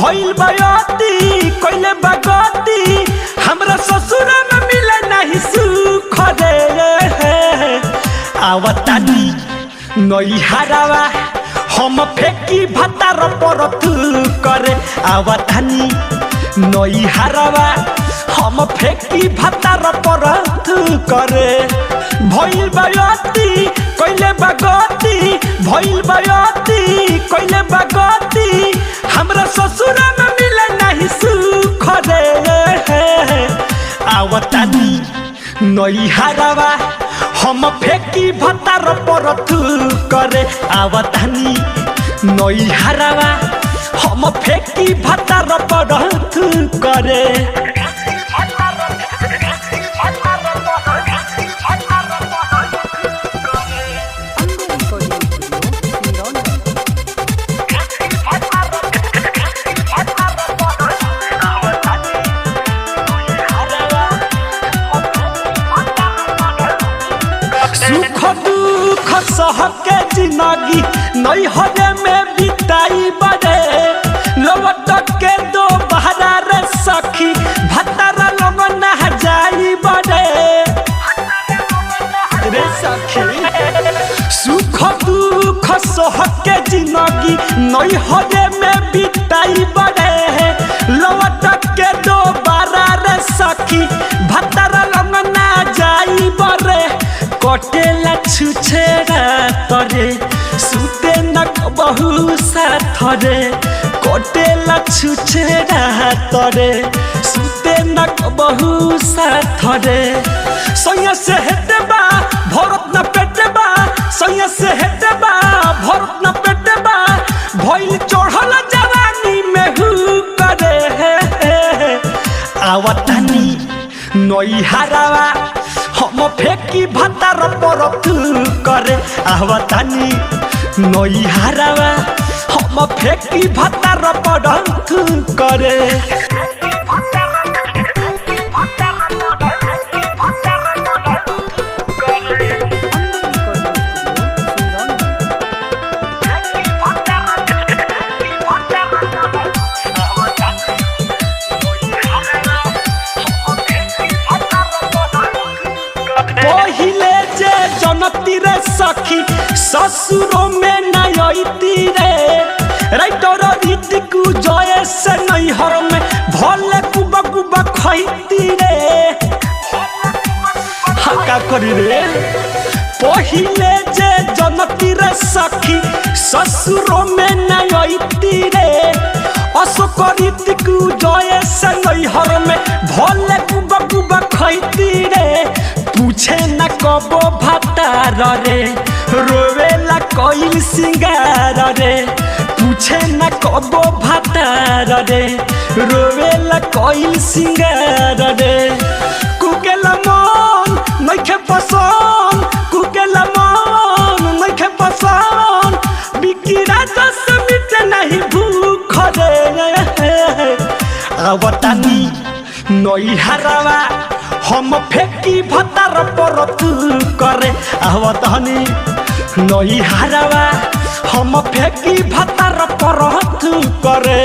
भइल बयती कइले बगती हमरा ससुर में मिले नहीं सुख रे आवतानी नई हरावा हम फेंकी भतार पर तू करे आवतानी नई हरावा हम फेंकी भतार पर तू करे भइल बयती कइले बगती भइल बयती कइले बगती हमरा ससुर में मिले नहीं सुख रे आवतानी नई हरावा हम फेंकी भतार पर तू करे आवतानी नई हरावा हम फेंकी भतार पर तू करे सुख दुख सह के जिंदगी नई हरे में बिताई बड़े लौट के दो बहरा रे सखी भतारा लोग ना जाई बड़े रे सखी सुख दुख सह के जिंदगी नई हरे में बिताई बड़े लौट के दो बहरा रे सखी भतारा लोग ना जाई बड़े कटेला छुछेरा तरे सुते न बहु साथरे कटेला छुछेरा तरे सुते न बहु साथरे सैया से हेटबा भरत न पेटबा सैया से हेटबा भरत न पेटबा भइल चढ़ल जवानी में हु करे आवतानी नई हरावा हम फेंकी भतार पर तू करे आवतानी नई हरावा हम फेंकी भतार पर तू करे पहिले जे जनती रे सखी ससुरो में नयती रे राइटर रीतिकु जय से नैहर में भले कुबा कुबा खैती रे हका करी रे पहिले जे जनती रे सखी ससुरो में नयती रे अशोक रीतिकु जय से नैहर में भले कुबा कुबा खैती रे पूछे न कबो भतार रे रोवेला कोइल सिंगार रे पूछे न कबो भतार रे रोवेला कोइल सिंगार रे कुकेला मन नइखे पसंद कुकेला मन नइखे पसंद बिकिरा दस मिट नहीं भूख रे आवतानी नई हरावा हम फेंकी भतार पर तू करे आवतानी नई हरावा हम फेंकी भतार पर तू करे।